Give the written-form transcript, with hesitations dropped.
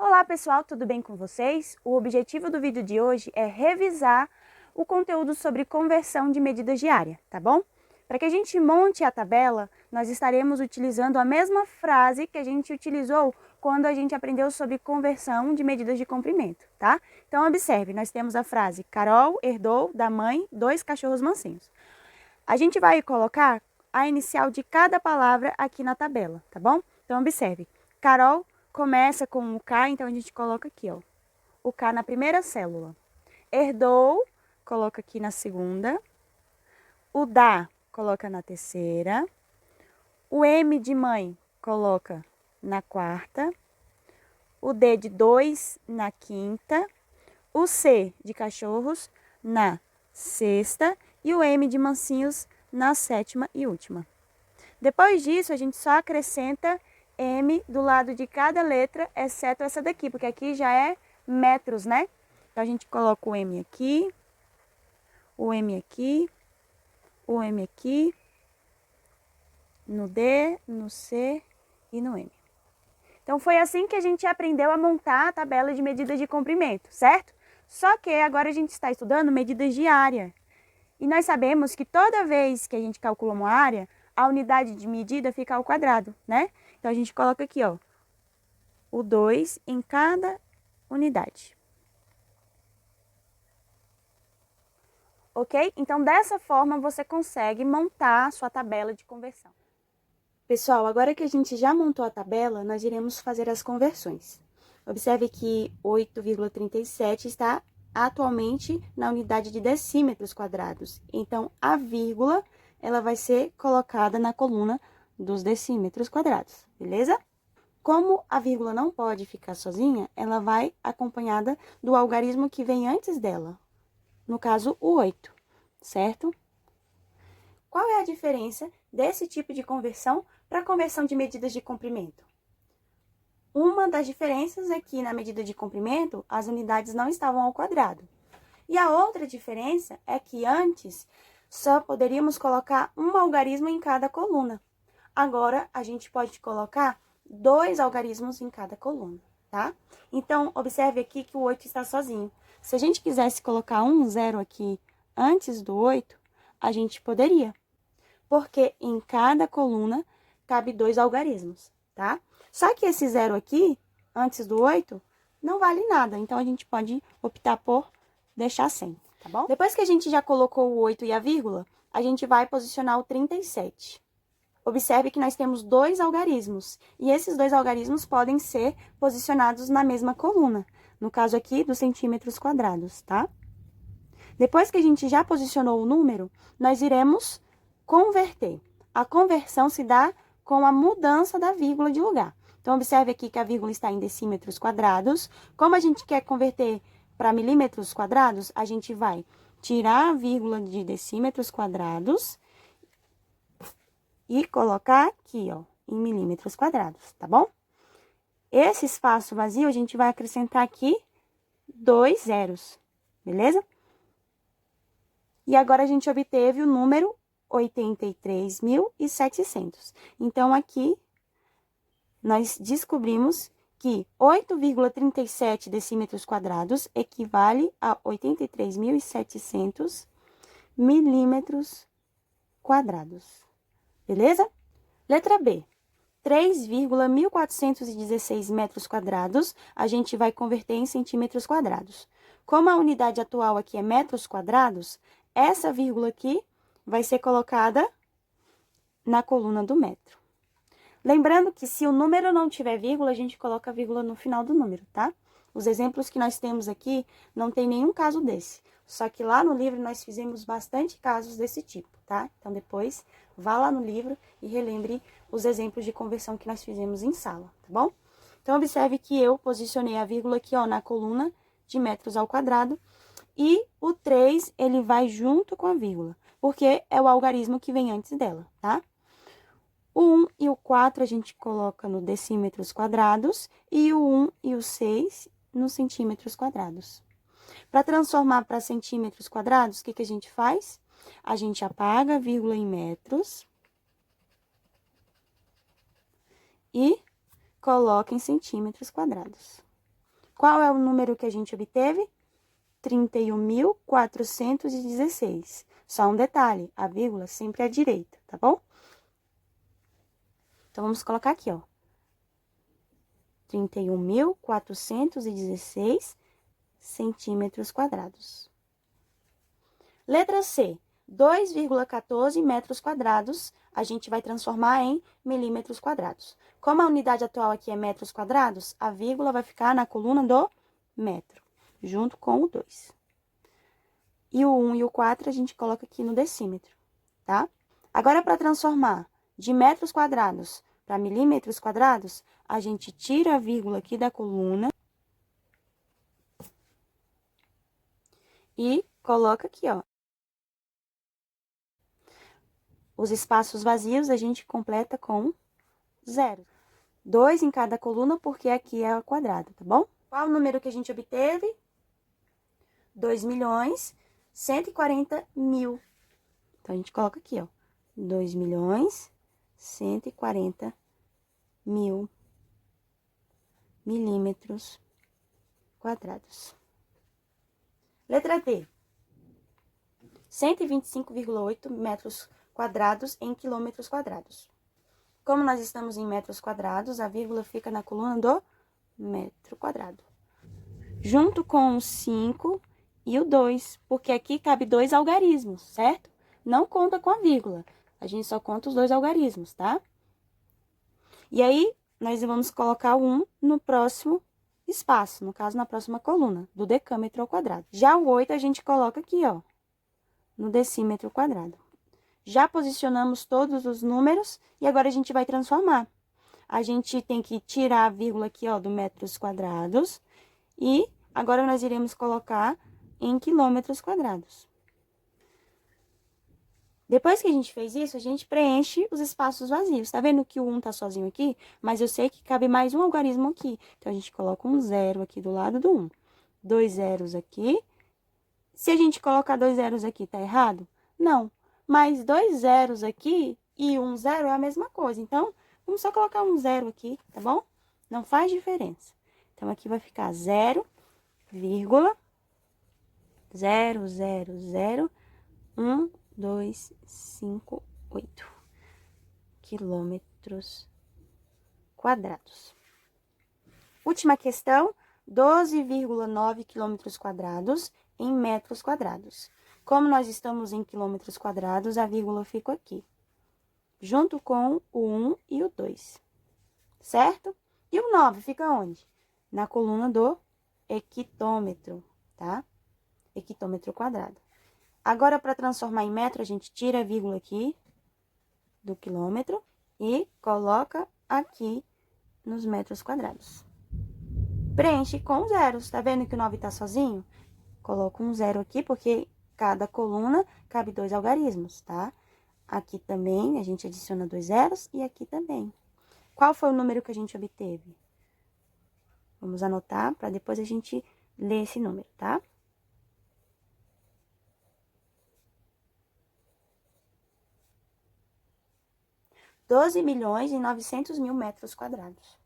Olá pessoal, tudo bem com vocês? O objetivo do vídeo de hoje é revisar o conteúdo sobre conversão de medidas de área, tá bom? Para que a gente monte a tabela, nós estaremos utilizando a mesma frase que a gente utilizou quando a gente aprendeu sobre conversão de medidas de comprimento, tá? Então observe, nós temos a frase Carol herdou da mãe 2 cachorros mansinhos. A gente vai colocar a inicial de cada palavra aqui na tabela, tá bom? Então observe, Carol começa com o K, então a gente coloca aqui, ó, o K na primeira célula. Herdou, coloca aqui na segunda. O da, coloca na terceira. O M de mãe, coloca na quarta. O D de 2 na quinta. O C de cachorros na sexta. E o M de mansinhos na sétima e última. Depois disso, a gente só acrescenta M do lado de cada letra, exceto essa daqui, porque aqui já é metros, né? Então, a gente coloca o M aqui, o M aqui, o M aqui, no D, no C e no M. Então, foi assim que a gente aprendeu a montar a tabela de medidas de comprimento, certo? Só que agora a gente está estudando medidas de área. E nós sabemos que toda vez que a gente calcula uma área, a unidade de medida fica ao quadrado, né? Então, a gente coloca aqui, ó, o 2 em cada unidade. Ok? Então, dessa forma, você consegue montar a sua tabela de conversão. Pessoal, agora que a gente já montou a tabela, nós iremos fazer as conversões. Observe que 8,37 está atualmente na unidade de decímetros quadrados. Então, a vírgula, ela vai ser colocada na coluna dos decímetros quadrados, beleza? Como a vírgula não pode ficar sozinha, ela vai acompanhada do algarismo que vem antes dela. No caso, o 8, certo? Qual é a diferença desse tipo de conversão para a conversão de medidas de comprimento? Uma das diferenças é que na medida de comprimento, as unidades não estavam ao quadrado. E a outra diferença é que antes só poderíamos colocar um algarismo em cada coluna. Agora, a gente pode colocar 2 algarismos em cada coluna, tá? Então, observe aqui que o 8 está sozinho. Se a gente quisesse colocar um 0 aqui antes do 8, a gente poderia, porque em cada coluna cabe 2 algarismos, tá? Só que esse 0 aqui, antes do 8, não vale nada, então a gente pode optar por deixar sem, tá bom? Depois que a gente já colocou o 8 e a vírgula, a gente vai posicionar o 37. Observe que nós temos 2 algarismos, e esses 2 algarismos podem ser posicionados na mesma coluna, no caso aqui dos centímetros quadrados, tá? Depois que a gente já posicionou o número, nós iremos converter. A conversão se dá com a mudança da vírgula de lugar. Então, observe aqui que a vírgula está em decímetros quadrados. Como a gente quer converter para milímetros quadrados, a gente vai tirar a vírgula de decímetros quadrados e colocar aqui, ó, em milímetros quadrados, tá bom? Esse espaço vazio, a gente vai acrescentar aqui 2 zeros, beleza? E agora, a gente obteve o número 83.700. Então, aqui, nós descobrimos que 8,37 decímetros quadrados equivale a 83.700 milímetros quadrados. Beleza? Letra B. 3,1416 metros quadrados, a gente vai converter em centímetros quadrados. Como a unidade atual aqui é metros quadrados, essa vírgula aqui vai ser colocada na coluna do metro. Lembrando que se o número não tiver vírgula, a gente coloca a vírgula no final do número, tá? Os exemplos que nós temos aqui não tem nenhum caso desse. Só que lá no livro nós fizemos bastante casos desse tipo, tá? Então, depois, vá lá no livro e relembre os exemplos de conversão que nós fizemos em sala, tá bom? Então, observe que eu posicionei a vírgula aqui, ó, na coluna de metros ao quadrado. E o 3, ele vai junto com a vírgula, porque é o algarismo que vem antes dela, tá? O 1 e o 4 a gente coloca no decímetros quadrados e o 1 e o 6 nos centímetros quadrados. Para transformar para centímetros quadrados, o que a gente faz? A gente apaga a vírgula em metros e coloca em centímetros quadrados. Qual é o número que a gente obteve? 31.416. Só um detalhe, a vírgula sempre é à direita, tá bom? Então, vamos colocar aqui, ó. 31.416 centímetros quadrados. Letra C, 2,14 metros quadrados, a gente vai transformar em milímetros quadrados. Como a unidade atual aqui é metros quadrados, a vírgula vai ficar na coluna do metro, junto com o 2. E o 1 e o 4 a gente coloca aqui no decímetro, tá? Agora, para transformar de metros quadrados para milímetros quadrados, a gente tira a vírgula aqui da coluna e coloca aqui, ó. Os espaços vazios a gente completa com 0. 2 em cada coluna, porque aqui é o quadrado, tá bom? Qual o número que a gente obteve? 2.140.000. Então, a gente coloca aqui, ó. 2.140.000 milímetros quadrados. Letra D. 125,8 metros quadrados em quilômetros quadrados. Como nós estamos em metros quadrados, a vírgula fica na coluna do metro quadrado. Junto com o 5 e o 2, porque aqui cabe 2 algarismos, certo? Não conta com a vírgula, a gente só conta os 2 algarismos, tá? E aí, nós vamos colocar o 1 no próximo espaço, no caso, na próxima coluna, do decâmetro ao quadrado. Já o 8 a gente coloca aqui, ó, no decímetro quadrado. Já posicionamos todos os números e agora a gente vai transformar. A gente tem que tirar a vírgula aqui, ó, do metros quadrados e agora nós iremos colocar em quilômetros quadrados. Depois que a gente fez isso, a gente preenche os espaços vazios. Tá vendo que o 1 tá sozinho aqui? Mas eu sei que cabe mais um algarismo aqui. Então, a gente coloca um 0 aqui do lado do 1. 2 zeros aqui. Se a gente colocar 2 zeros aqui, tá errado? Não. Mas 2 zeros aqui e 1 zero é a mesma coisa. Então, vamos só colocar um 0 aqui, tá bom? Não faz diferença. Então, aqui vai ficar 0, vírgula, 0, 0, 0, 1, 2, 5, 8 quilômetros quadrados. Última questão, 12,9 quilômetros quadrados em metros quadrados. Como nós estamos em quilômetros quadrados, a vírgula fica aqui, junto com o 1 e o 2, certo? E o 9 fica onde? Na coluna do hectômetro, tá? Hectômetro quadrado. Agora, para transformar em metro, a gente tira a vírgula aqui do quilômetro e coloca aqui nos metros quadrados. Preenche com zeros, tá vendo que o 9 tá sozinho? Coloca um 0 aqui, porque cada coluna cabe 2 algarismos, tá? Aqui também a gente adiciona 2 zeros e aqui também. Qual foi o número que a gente obteve? Vamos anotar para depois a gente ler esse número, tá? 12.900.000 metros quadrados.